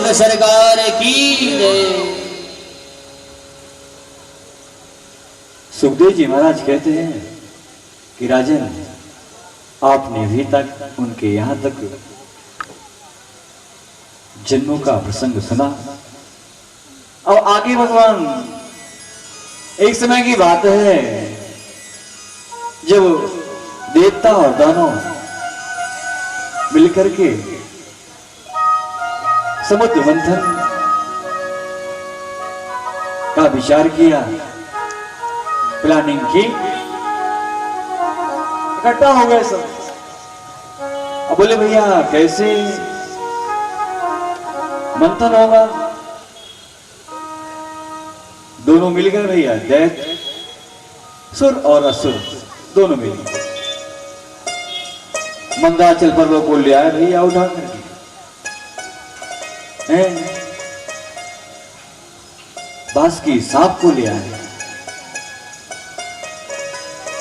बोल सरकार की जय। सुखदेव जी महाराज कहते हैं कि राजन, आपने अभी तक उनके यहां तक जन्मों का प्रसंग सुना। अब आगे भगवान, एक समय की बात है जब देवता और दानव मिलकर के समुद्र मंथन का विचार किया, प्लानिंग की, इकट्ठा हो गए सब। अब बोले भैया कैसे मंथन होगा? दोनों मिल गए भैया, दैत्य सुर और असुर दोनों मिल गए। मंदाचल पर्वत को ले आए भैया उठा करके, बांस की सांप को ले आए।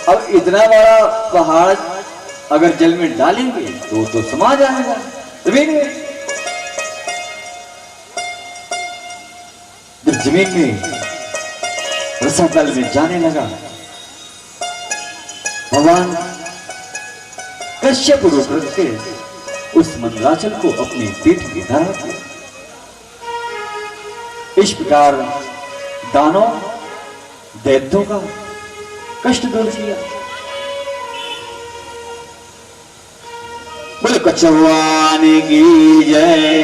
अब इतना बड़ा पहाड़ अगर जल में डालेंगे तो समा जाएगा जमीन में। जब जमीन में रसातल में जाने लगा, भगवान कश्यप रूप रखते उस मंदराचल को अपनी पीठ में धारण किया। इस प्रकार दानव दैत्यों का कष्ट दूर किया। बोले कछुआने की जय।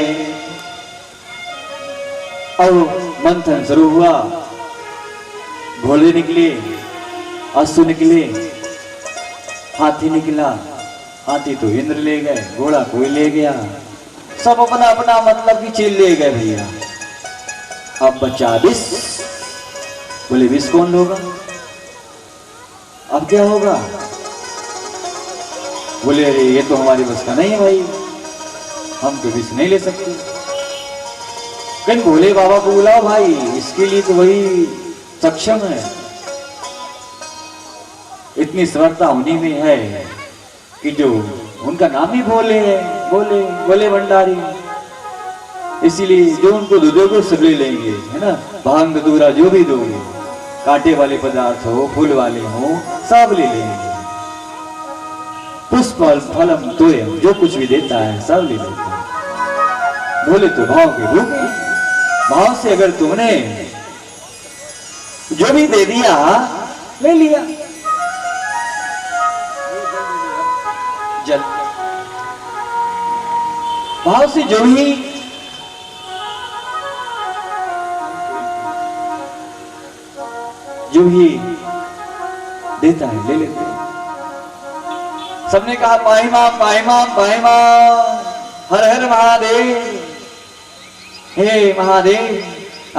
अब मंथन शुरू हुआ, घोड़े निकले, असुर निकले, हाथी निकला। हाथी तो इंद्र ले गए, घोड़ा कोई ले गया, सब अपना अपना मतलब की चीज ले गए भैया। अब बचा विष। बोले विष कौन होगा? अब क्या होगा? बोले अरे ये तो हमारी बस का नहीं है भाई, हम तो विष नहीं ले सकते। कहीं भोले बाबा को बुलाओ भाई, इसके लिए तो वही सक्षम है। इतनी समर्था उन्हीं में है कि जो उनका नाम ही भोले है, भोले भोले भंडारी। इसीलिए जो उनको दोगे सब ले लेंगे, है ना। भांग धतूरा जो भी दोगे, कांटे वाले पदार्थ हो, फूल वाले हो, सब ले लेंगे। पुष्प फलम तोयम, जो कुछ भी देता है सब ले लेते हैं। भोले तो भाव के भूखे, भाव से अगर तुमने जो भी दे दिया ले लिया। जल भाव से जो भी देता है ले लेते हैं। सबने कहा पाही माम पाही माम पाही माम, हर हर महादेव। हे महादेव,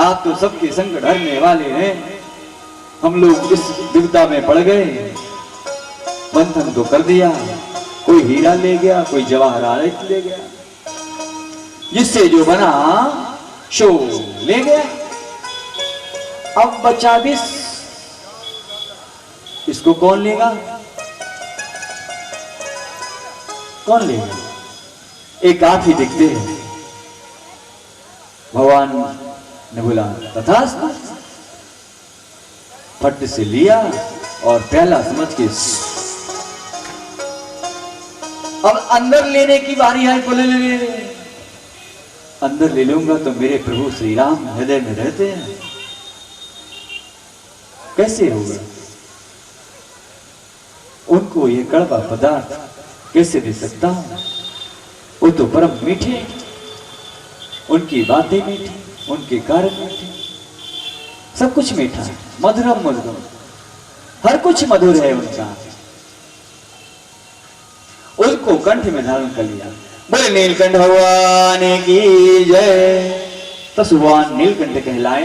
आप तो सबके संकट हरने वाले हैं। हम लोग इस विपदा में पड़ गए, मंथन तो कर दिया, कोई हीरा ले गया, कोई जवाहरात ले गया, जिससे जो बना शो ले गया। अब बचा विष, इसको कौन लेगा? कौन लेगा? एक आप ही दिखते हैं। भगवान ने बोला तथास्तु, फट से लिया और पहला समझ के। अब अंदर लेने की बारी है। बोले ले अंदर ले लूंगा तो मेरे प्रभु श्री राम हृदय में रहते हैं, कैसे होगा? उनको ये कड़वा पदार्थ कैसे दे सकता हूं? वो तो परम मीठे, उनकी बातें मीठी, उनके कार्य मीठे, सब कुछ मीठा है, मधुरम मधुरम, हर कुछ मधुर है उनका। उसको कंठ में धारण कर लिया। बोले नीलकंठ भगवान की जय। तो भगवान नीलकंठ कहलाए।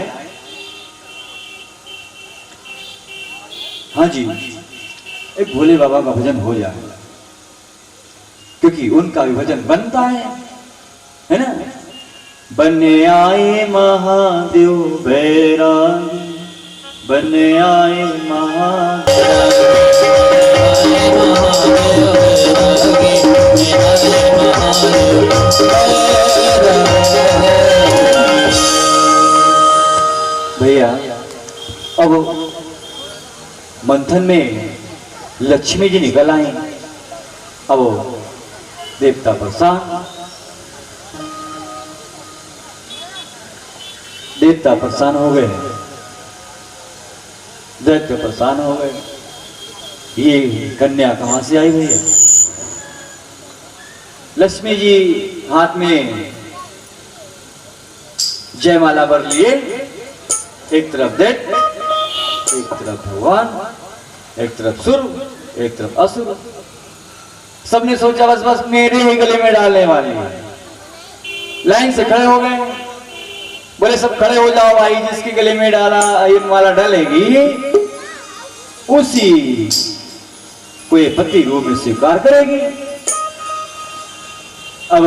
हाँ जी, एक भोले बाबा का भजन हो जाए, क्योंकि उनका भी भजन बनता है ना। बने आए महादेव बैरागी, बने आए महादेव। अब मंथन में लक्ष्मी जी निकल आई। अब देवता परेशान, देवता परेशान हो गए, दैत्य परेशान हो गए। ये कन्या कहां से आई भैया? लक्ष्मी जी हाथ में जयमाला भर लिए, एक तरफ दैत्य, एक तरफ भगवान, एक तरफ सुर, एक तरफ असुर। सबने सोचा बस बस मेरे ही गले में डालने वाले हैं। लाइन से खड़े हो गए, बोले सब खड़े हो जाओ भाई, जिसके गले में डाला ये माला डालेगी उसी को ये पति रूप में स्वीकार करेगी। अब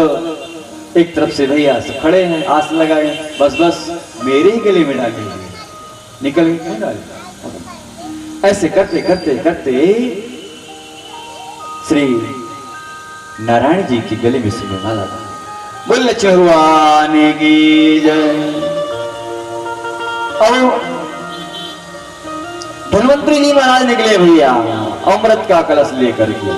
एक तरफ से भैया सब खड़े हैं, आस लगाए, बस बस मेरे ही गले में डालेंगे, निकल गए। ऐसे करते करते करते श्री नारायण जी की गले में से माला था। बोले भगवान की जय। अब धन्वंतरी जी महाराज निकले भैया अमृत का कलश लेकर के।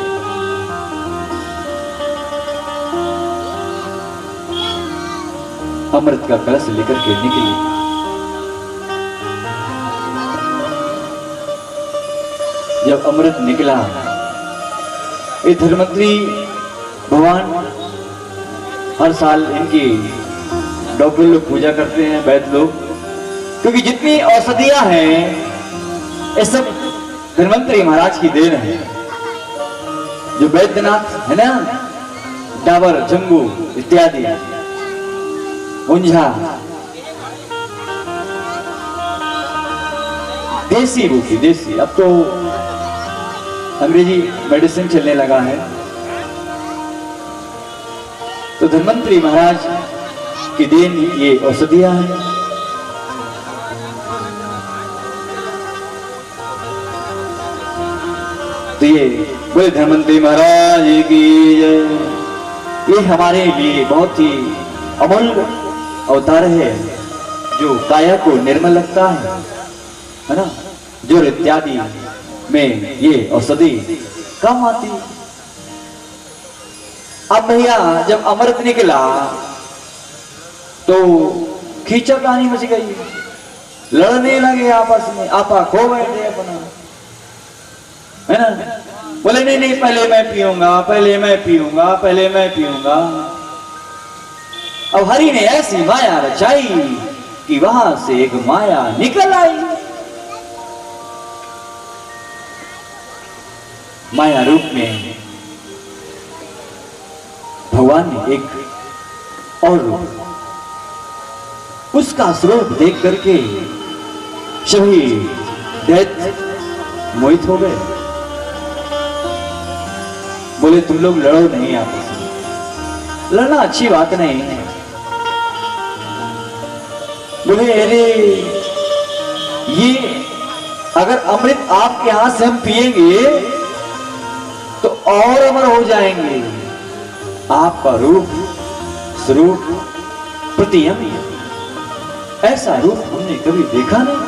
अमृत का कलश लेकर के निकले। जब अमृत निकला, ये धन्वंतरी भगवान हर साल इनकी डॉक्टर लोग पूजा करते हैं, वैद्य लोग, क्योंकि जितनी औषधियां हैं ये सब धन्वंतरी महाराज की देन है। जो वैद्यनाथ है ना, डाबर, जंगू इत्यादि, मुंझा, देसी बूटी, देसी। अब तो अंग्रेजी मेडिसिन चलने लगा है। तो धन्वंतरी महाराज की देन ये औषधियां हैं। तो ये बोले धन्वंतरी महाराज की जय। ये हमारे लिए बहुत ही अमूल्य अवतार है, जो काया को निर्मल रखता है ना। ज्वर इत्यादि में ये औषधि काम आती। अब भैया जब अमृत निकला तो खींचा कहानी मच गई, लड़ने लगे आपस में, आपा खो बैठे अपना, है ना। बोले नहीं नहीं, पहले मैं पीऊंगा, पहले मैं पीऊंगा, पहले मैं पीऊंगा। अब हरि ने ऐसी माया रचाई कि वहां से एक माया निकल आई। माया रूप में भगवान ने एक और रूप, उसका स्वरूप देख करके सभी दैत्य मोहित हो गए। बोले तुम लोग लड़ो नहीं आपस में, लड़ना अच्छी बात नहीं है। बोले अरे ये अगर अमृत आपके हाथ से हम पिएंगे तो और अमर हो जाएंगे। आपका रूप स्वरूप प्रतियम, ऐसा रूप हमने कभी देखा नहीं।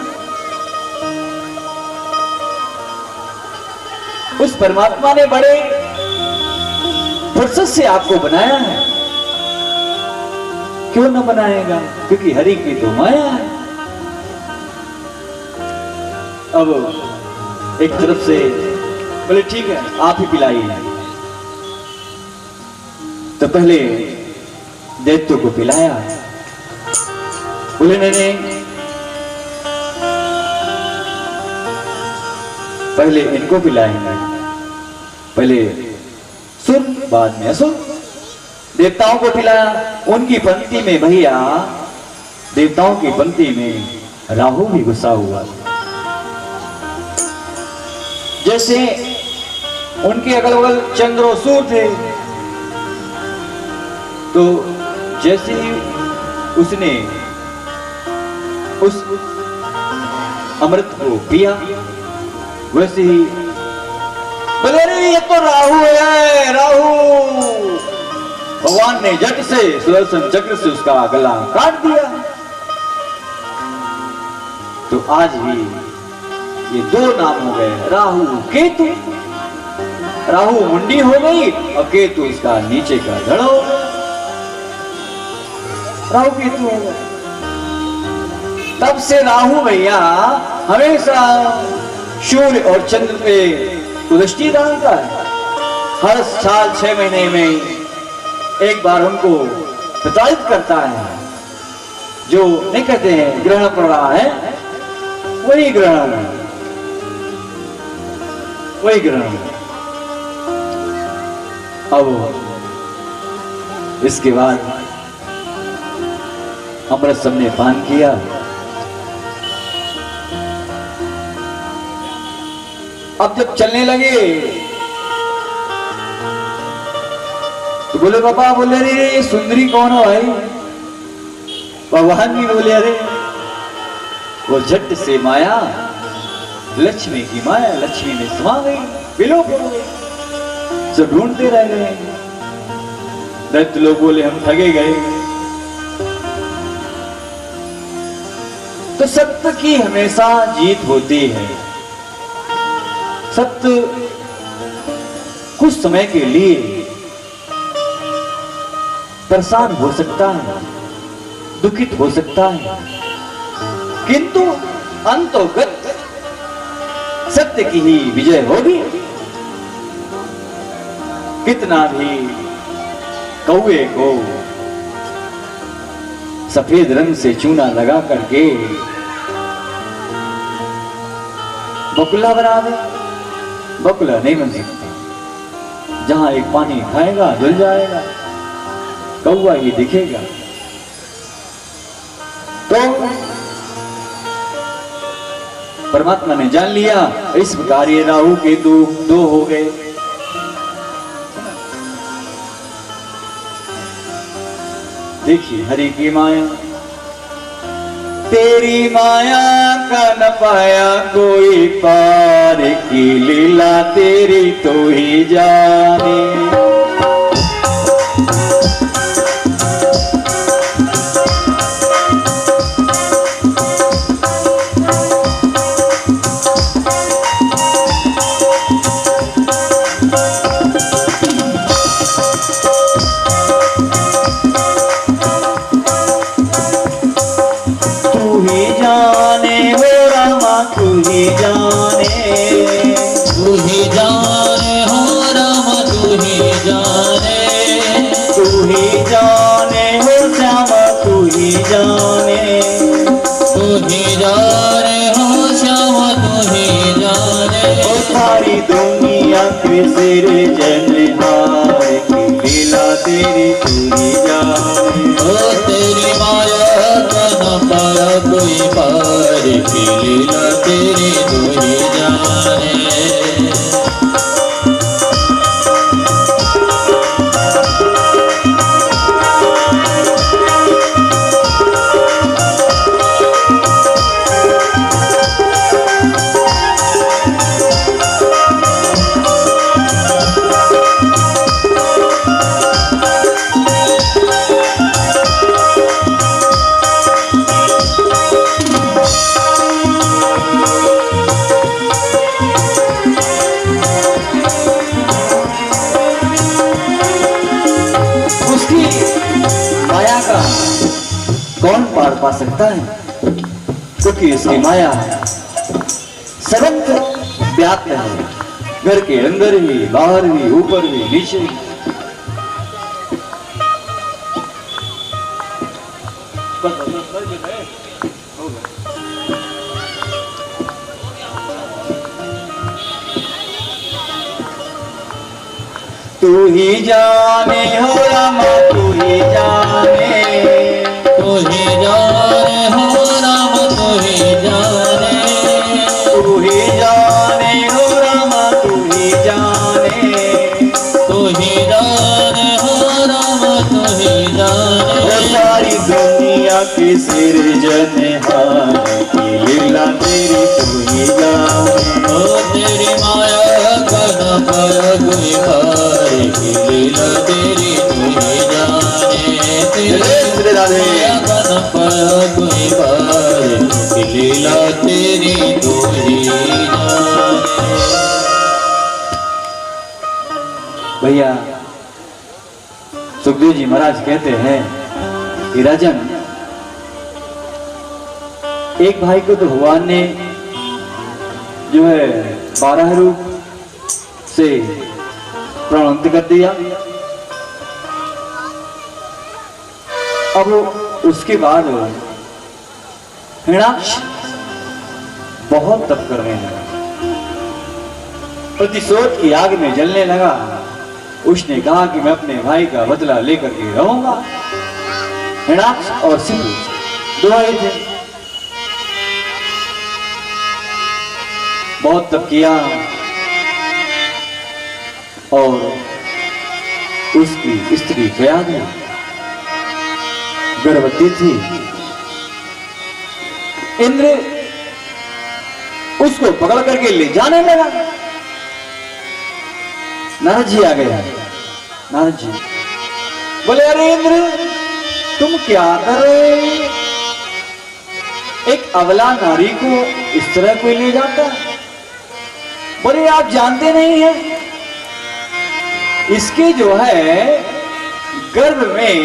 उस परमात्मा ने बड़े फुर्सत से आपको बनाया है, क्यों न बनाएगा, क्योंकि हरि की तो माया है। अब एक तरफ से बोले ठीक है आप ही पिलाइए। तो पहले दैत्य को पिलाया। बोले नहीं, पहले इनको पिलाएंगे, पहले सुर बाद में असुर। देवताओं को पिलाया। उनकी पंक्ति में भैया, देवताओं की पंक्ति में राहु भी गुस्सा हुआ। जैसे उनके अगल बगल चंद्र और सूर्य थे, तो जैसे ही उसने उस अमृत को पिया, वैसे ही बोले अरे ये तो राहु है, राहु। भगवान ने झट से सुदर्शन चक्र से उसका गला काट दिया। तो आज भी ये दो नाम हो गए, राहु केतु। राहु मुंडी हो गई और केतु उसका नीचे का धड़ हो गया। राहु केतु हो गया। तब से राहु भैया हमेशा सूर्य और चंद्र पे दृष्टि डालता है। हर साल 6 महीने में एक बार उनको प्रताड़ित करता है। जो नहीं कहते हैं ग्रहण पड़ रहा है, वही ग्रहण, वही ग्रहण। अब इसके बाद अमृत सबने पान किया। अब जब चलने लगे तो बोले पापा, बोले रे ये सुंदरी कौन है भाई? भगवान भी बोले अरे वो झट से माया, लक्ष्मी की माया, लक्ष्मी में समा गई, विलोप हो गई। सब ढूंढते रह गए। दैत्य लोग बोले हम ठगे गए। तो सत्य की हमेशा जीत होती है। सत्य कुछ समय के लिए परेशान हो सकता है, दुखित हो सकता है, किंतु अंतोगत सत्य की ही विजय होगी। कितना भी कौवे को सफेद रंग से चूना लगा करके बकुला बना दे, बकुला नहीं बन सकता। जहां एक पानी खाएगा धुल जाएगा, कौवा ही दिखेगा। तो परमात्मा ने जान लिया। इस प्रकार ये राहु केतु दो हो गए। देखिए हरि की माया, तेरी माया का न पाया कोई पार, की लीला तेरी तो ही जाने। तेरे जनहार की लीला तेरी पूरी जाने। ओ तेरी माया का न पाया कोई पार, की लीला तेरी पूरी जाने। कौन पार पा सकता है? क्योंकि इसकी माया सर्वत्र व्याप्त है। घर के अंदर भी, बाहर भी, ऊपर भी, नीचे भी। तू ही जाने हो रामा, तू ही जाने, तू ही जाने हो राम, तू ही जाने, तू ही जाने हो रामा, तू ही जाने, तू ही जाने हो राम, तू ही जाने। वो सारी दुनिया के सिरजनहार की लीला तेरी तू ही जाने। ओ तेरी माया का न पाया कोई पार, की लीला तेरी तू ही जाने। तेरी माया का न पाया कोई पार, की लीला तेरी तू ही महाराज कहते हैं कि राजन, एक भाई को तो भगवान ने जो है 12 रूप से प्राणांत कर दिया। अब उसके बाद हिरण्याक्ष बहुत तप कर रहे हैं, प्रतिशोध की आग में जलने लगा। उसने कहा कि मैं अपने भाई का बदला लेकर के रहूंगा। हिरण्याक्ष और सिंधु दो भाई थे, बहुत तप किया और उसकी स्त्री फयाद गर्भवती थी। इंद्र उसको पकड़ करके ले जाने लगा। नारद जी आ गए। नारद जी बोले, अरे इंद्र तुम क्या कर रहे? एक अबला नारी को इस तरह कोई ले जाता? बोले, आप जानते नहीं हैं, इसके जो है गर्भ में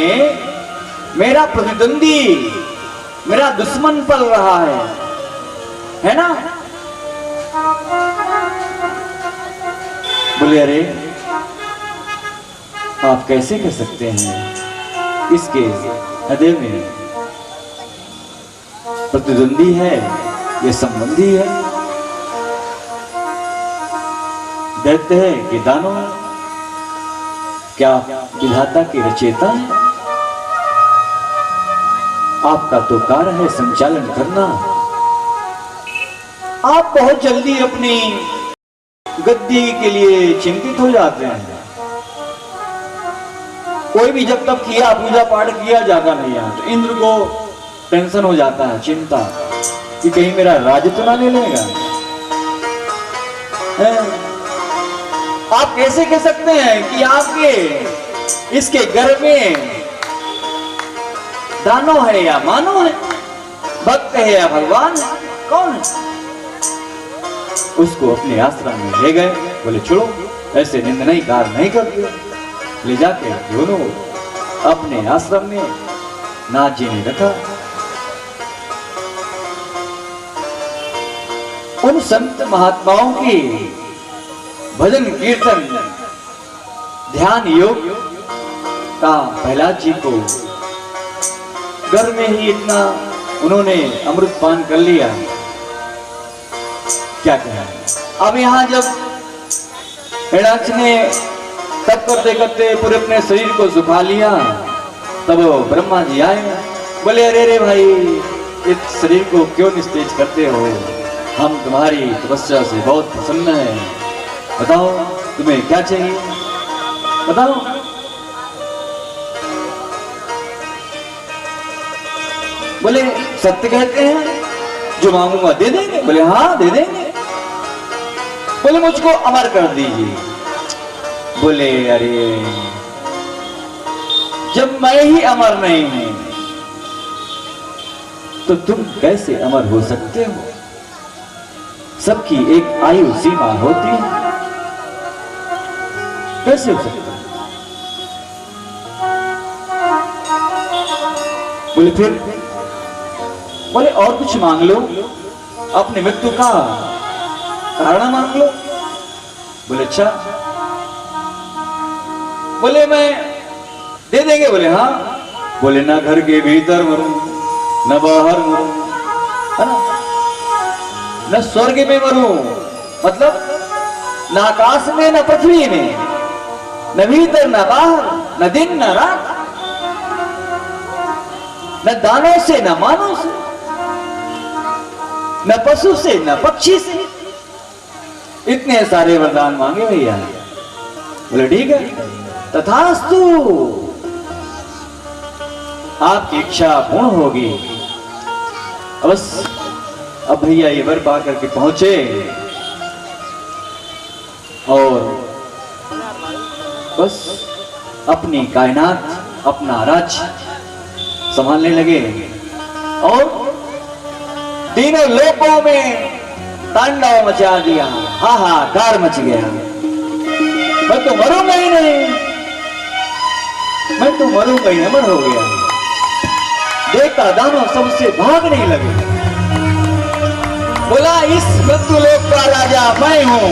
मेरा प्रतिद्वंदी, मेरा दुश्मन पल रहा है ना? बोले, अरे आप कैसे कह सकते हैं, इसके हृदय में प्रतिद्वंदी है, ये संबंधी है, दैत्य है कि दानव है? क्या विधाता की रचयिता है? आपका तो कार्य है संचालन करना। आप बहुत जल्दी अपनी गद्दी के लिए चिंतित हो जाते हैं। कोई भी जब तक किया पूजा पाठ किया जाता नहीं है तो इंद्र को टेंशन हो जाता है, चिंता कि कहीं मेरा राज्य तो ना ले लेगा। आप कैसे कह सकते हैं कि आपके इसके गर्भ में दानव है या मानव है, भक्त है या भगवान है, कौन है? उसको अपने आश्रम में ले गए। बोले, छोड़ो, ऐसे निंदनीय कार्य नहीं करते। ले जाके दोनों अपने आश्रम में नाथ जी ने रखा। उन संत महात्माओं की भजन कीर्तन ध्यान योग का प्रहलाद जी को घर में ही इतना उन्होंने अमृत पान कर लिया, क्या कहना। अब यहाँ जब हिरण्याक्ष ने तप करते करते पूरे अपने शरीर को सुखा लिया, तब ब्रह्मा जी आए। बोले, अरे रे भाई, इस शरीर को क्यों निस्तेज करते हो? हम तुम्हारी तपस्या से बहुत प्रसन्न हैं। बताओ तुम्हें क्या चाहिए, बताओ। बोले, सत्य कहते हैं, जो मांगूंगा दे देंगे? बोले, हाँ दे देंगे। बोले, मुझको अमर कर दीजिए। बोले, अरे जब मैं ही अमर नहीं हूं तो तुम कैसे अमर हो सकते हो? सबकी एक आयु सीमा होती है, कैसे हो सकता है? बोले, फिर? बोले, और कुछ मांग लो, अपनी मृत्यु का कारण मांग लो। बोले, अच्छा। बोले, मैं दे देंगे? बोले, हाँ। बोले, ना घर के भीतर मरूं, न बाहर मरूं, है ना, न स्वर्ग में मरूं, मतलब न आकाश में न पृथ्वी में, न भीतर न बाहर, न दिन न रात, न दानों से न मानव से, न पशु से न पक्षी से। इतने सारे वरदान मांगे भैया। बोले, ठीक है, तथास्तु, आपकी इच्छा पूर्ण होगी। अवश्य। अब भैया ये वर पा करके पहुंचे और बस अपनी कायनात, अपना राज्य संभालने लगे और तीनों लोकों में तांडव मचा दिया, हाहाकार मच गया। मैं तो मरूंगा ही नहीं, मैं तो मरूंगा ही, अमर हो गया। देखा दानव सबसे भागने लगे। बोला इस मृत्युलोक का राजा मैं हूं,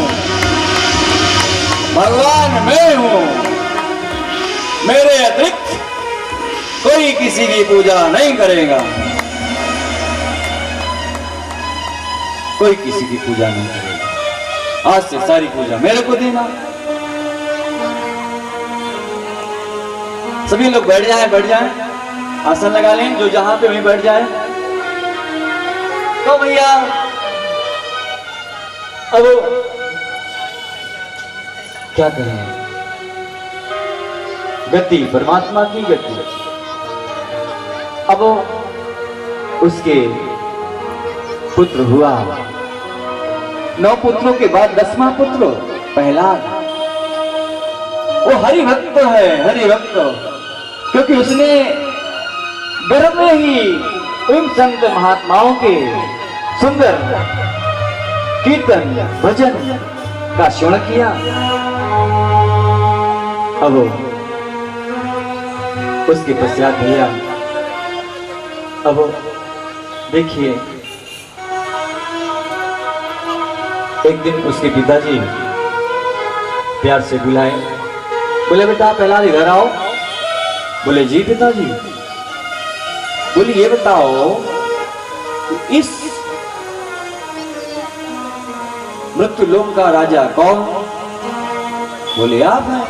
भगवान मैं हूं, मेरे अतिरिक्त कोई किसी की पूजा नहीं करेगा, कोई किसी की पूजा नहीं करेगा। आज से सारी पूजा मेरे को देना। सभी लोग बैठ जाएं, बैठ जाएं, आसन लगा लें, जो जहां पे वहीं बैठ जाए। तो भैया अब क्या करें, गति परमात्मा की गति। अब उसके पुत्र हुआ, 9 पुत्रों के बाद 10वां पुत्र प्रहलाद। वो हरि भक्त है, हरि भक्त, क्योंकि उसने गर्भ में ही उन संत महात्माओं के सुंदर कीर्तन भजन का श्रवण किया। अब उसके पश्चात भैया अब देखिए, एक दिन उसके पिताजी प्यार से बुलाए, बोले बेटा पहला इधर आओ। बोले जी पिताजी। बोले ये बताओ इस मृत्युलोक का राजा कौन? बोले आप हैं।